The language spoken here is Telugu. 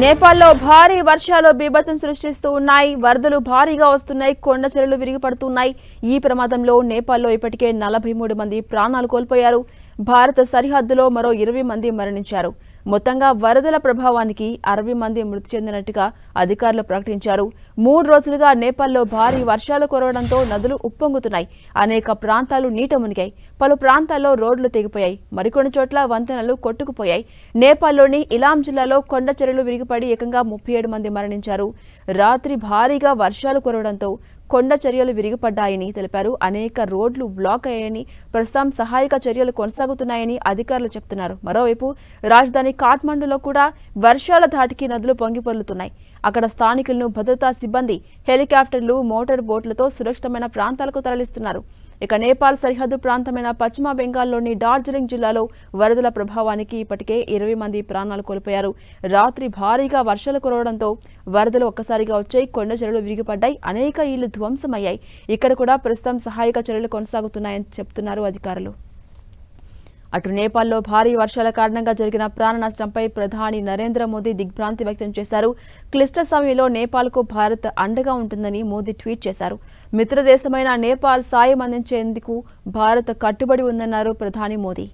నేపాల్లో భారీ వర్షాలు బీభత్సం సృష్టిస్తూ ఉన్నాయి. వరదలు భారీగా వస్తున్నాయి. కొండ చర్యలు విరిగిపడుతున్నాయి. ఈ ప్రమాదంలో నేపాల్లో ఇప్పటికే 43 మంది ప్రాణాలు కోల్పోయారు. భారత సరిహద్దులో మరో 20 మంది మరణించారు. మొత్తంగా వరదల ప్రభావానికి 60 మంది మృతి చెందినట్టుగా అధికారులు ప్రకటించారు. 3 రోజులుగా నేపాల్లో భారీ వర్షాలు కురవడంతో నదులు ఉప్పొంగుతున్నాయి. అనేక ప్రాంతాలు నీట మునిగాయి. పలు ప్రాంతాల్లో రోడ్లు తెగిపోయాయి. మరికొన్ని చోట్ల వంతెనలు కొట్టుకుపోయాయి. నేపాల్లోని ఇలాం జిల్లాలో కొండ చర్యలు విరిగిపడి ఏకంగా 37 మంది మరణించారు. రాత్రి భారీగా వర్షాలు కురవడంతో కొండ చర్యలు విరిగిపడ్డాయని తెలిపారు. అనేక రోడ్లు బ్లాక్ అయ్యాయని, ప్రస్తుతం సహాయక చర్యలు కొనసాగుతున్నాయని అధికారులు చెబుతున్నారు. మరోవైపు రాజధాని కాఠ్మండూలో కూడా వర్షాల ధాటికి నదులు పొంగిపొర్లుతున్నాయి. అక్కడ స్థానికులను భద్రతా సిబ్బంది హెలికాప్టర్లు, మోటార్ బోట్లతో సురక్షితమైన ప్రాంతాలకు తరలిస్తున్నారు. ఇక నేపాల్ సరిహద్దు ప్రాంతమైన పశ్చిమ బెంగాల్లోని డార్జిలింగ్ జిల్లాలో వరదల ప్రభావానికి ఇప్పటికే 20 మంది ప్రాణాలు కోల్పోయారు. రాత్రి భారీగా వర్షాలు కురవడంతో వరదలు ఒక్కసారిగా వచ్చాయి. కొండ చర్యలు విరిగిపడ్డాయి. అనేక ఇళ్లు ధ్వంసమయ్యాయి. ఇక్కడ కూడా ప్రస్తుతం సహాయక చర్యలు కొనసాగుతున్నాయని చెప్తున్నారు అధికారులు. అటు నేపాల్లో భారీ వర్షాల కారణంగా జరిగిన ప్రాణ నష్టంపై ప్రధాని నరేంద్ర మోదీ దిగ్భ్రాంతి వ్యక్తం చేశారు. క్లిష్ట సమయంలో నేపాల్కు భారత్ అండగా ఉంటుందని మోదీ ట్వీట్ చేశారు. మిత్రదేశమైన నేపాల్ సాయం అందించేందుకు భారత్ కట్టుబడి ఉందన్నారు ప్రధాని మోదీ.